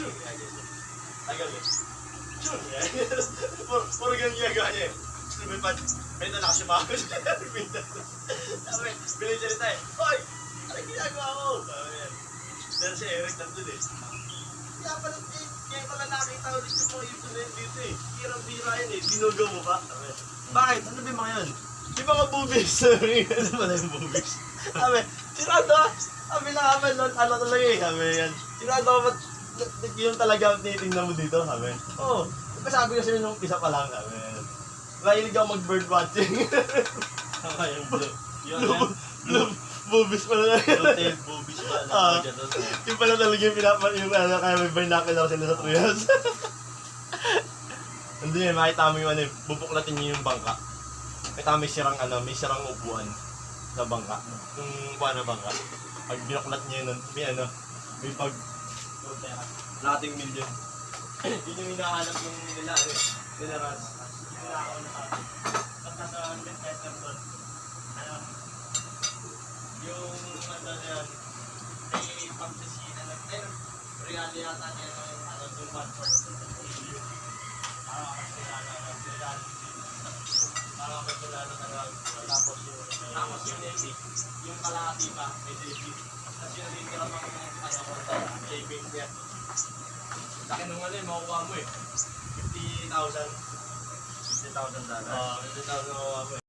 Chun! Tagal eh. Chun! Puro ganyan ginagawa niya eh. May talakas yung mga sabi, binigyan tayo. Hoy! Ano ginagawa ko? Sabi yan. Dahil si Eric nandun eh. Kaya pala nakita ulit yung mga internet dito eh. Hirang-bira yun eh. Dinugaw mo pa? Sabi, bakit? Ano ba yung mga yun? Di ba ka boobies? Ano pala yung boobies? Sabi, sirado ah! Sabi na kami, ano talaga eh. Sabi yan. Sirado ka ba't yun talaga tinitingnan mo dito? Sabi, oo. Diba sabi ko sa'yo nung isa pa lang? Sabi yan. Mahilig ako mag-bird watching. Tama yung blue. Blue boobies pala na. Blue-tailed boobies ba? Yung pala talaga yung yung kaya may binocular sila sa tuyas. Hindi eh, makita mo yung ano, bubuklatin niyo yung bangka. Makita mo may sirang upuan sa bangka. Yung upuan na bangka. Pag binuklat niyo yun, may pag lating milyon. Yun yung hinahanap yung nila nila Raz. Nilakaw na sa atin. Basta sa meter doon. Yung ano na yan, may pagsisina lang. Real yata niya yung duman for para kapagulano na lang. Tapos yung Navy. Yung kalahati pa, may Navy. Tapos yung lingkira mga savings niya. Laki nung makukuha mo eh. $50,000. $50,000 makukuha mo eh.